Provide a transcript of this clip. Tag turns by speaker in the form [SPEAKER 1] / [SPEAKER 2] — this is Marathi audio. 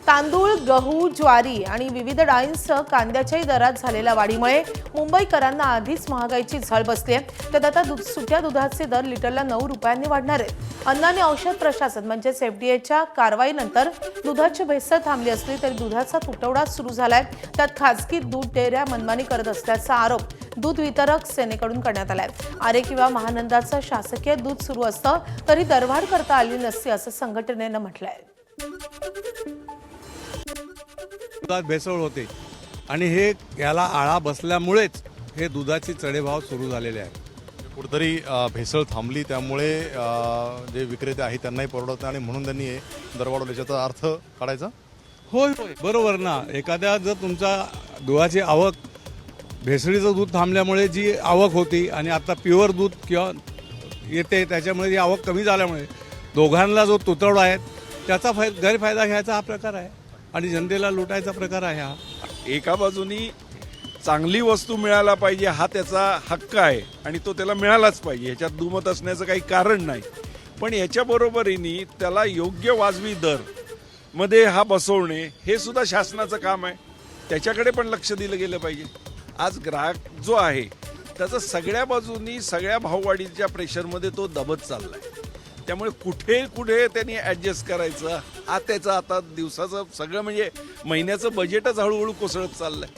[SPEAKER 1] तांदूळ, गहू, ज्वारी आणि विविध डाळींसह कांद्याच्याही दरात झालेल्या वाढीमुळे मुंबईकरांना आधीच महागाईची झळ बसली आहे. त्यात आता सुक्या दुधाचे दर लिटरला 9 रुपयांनी वाढणार आहेत. अन्न आणि औषध प्रशासन म्हणजेच एफडीएच्या कारवाईनंतर दुधाची भेसळ थांबली असली तरी दुधाचा तुटवडा सुरू झालाय. त्यात खासगी दूध डेअऱ्या मनमानी करत असल्याचा आरोप दूध वितरक सेनेकडून करण्यात आलाय. आरे किंवा महानंदाचं शासकीय दूध सुरू असतं तरी दरवाढ करता आली नसती असं संघटनेनं म्हटलंय.
[SPEAKER 2] दुधात भेसळ होते आणि हे याला आळा बसल्यामुळेच हे दुधाचे चढेभाव सुरू झालेले आहेत.
[SPEAKER 3] कुठेतरी भेसळ थांबली त्यामुळे जे विक्रेते आहेत त्यांनाही परवडत नाही आणि म्हणून त्यांनी हे दर वाढवल्याचा अर्थ काढायचा.
[SPEAKER 2] होय होय बरोबर ना. एखाद्या जर तुमचा दुधाची आवक भेसळीचं दूध थांबल्यामुळे जी आवक होती आणि आता प्युअर दूध किंवा येते त्याच्यामुळे जी आवक कमी झाल्यामुळे दोघांना जो तुटवडा आहे त्याचा गैरफायदा घ्यायचा हा प्रकार आहे आणि जनतेला लुटायचा प्रकार आहे हा.
[SPEAKER 4] एका बाजूनी चांगली वस्तू मिळायला पाहिजे हा त्याचा हक्क आहे आणि तो त्याला मिळालाच पाहिजे, ह्याच्यात दुमत असण्याचं काही कारण नाही. पण याच्या बरोबरीने त्याला योग्य वाजवी दर मध्ये हा बसवणे हे सुद्धा शासनाचं काम आहे. त्याच्याकडे पण लक्ष दिलं गेलं पाहिजे. आज ग्राहक जो आहे त्याचा सगळ्या बाजूनी सगळ्या भाववाढीच्या प्रेशरमध्ये तो दबत चाललाय. त्यामुळे कुठे कुठे त्यांनी ॲडजस्ट करायचं हा त्याचा आता दिवसाचं सगळं म्हणजे महिन्याचं बजेटच हळूहळू कोसळत चाललंय.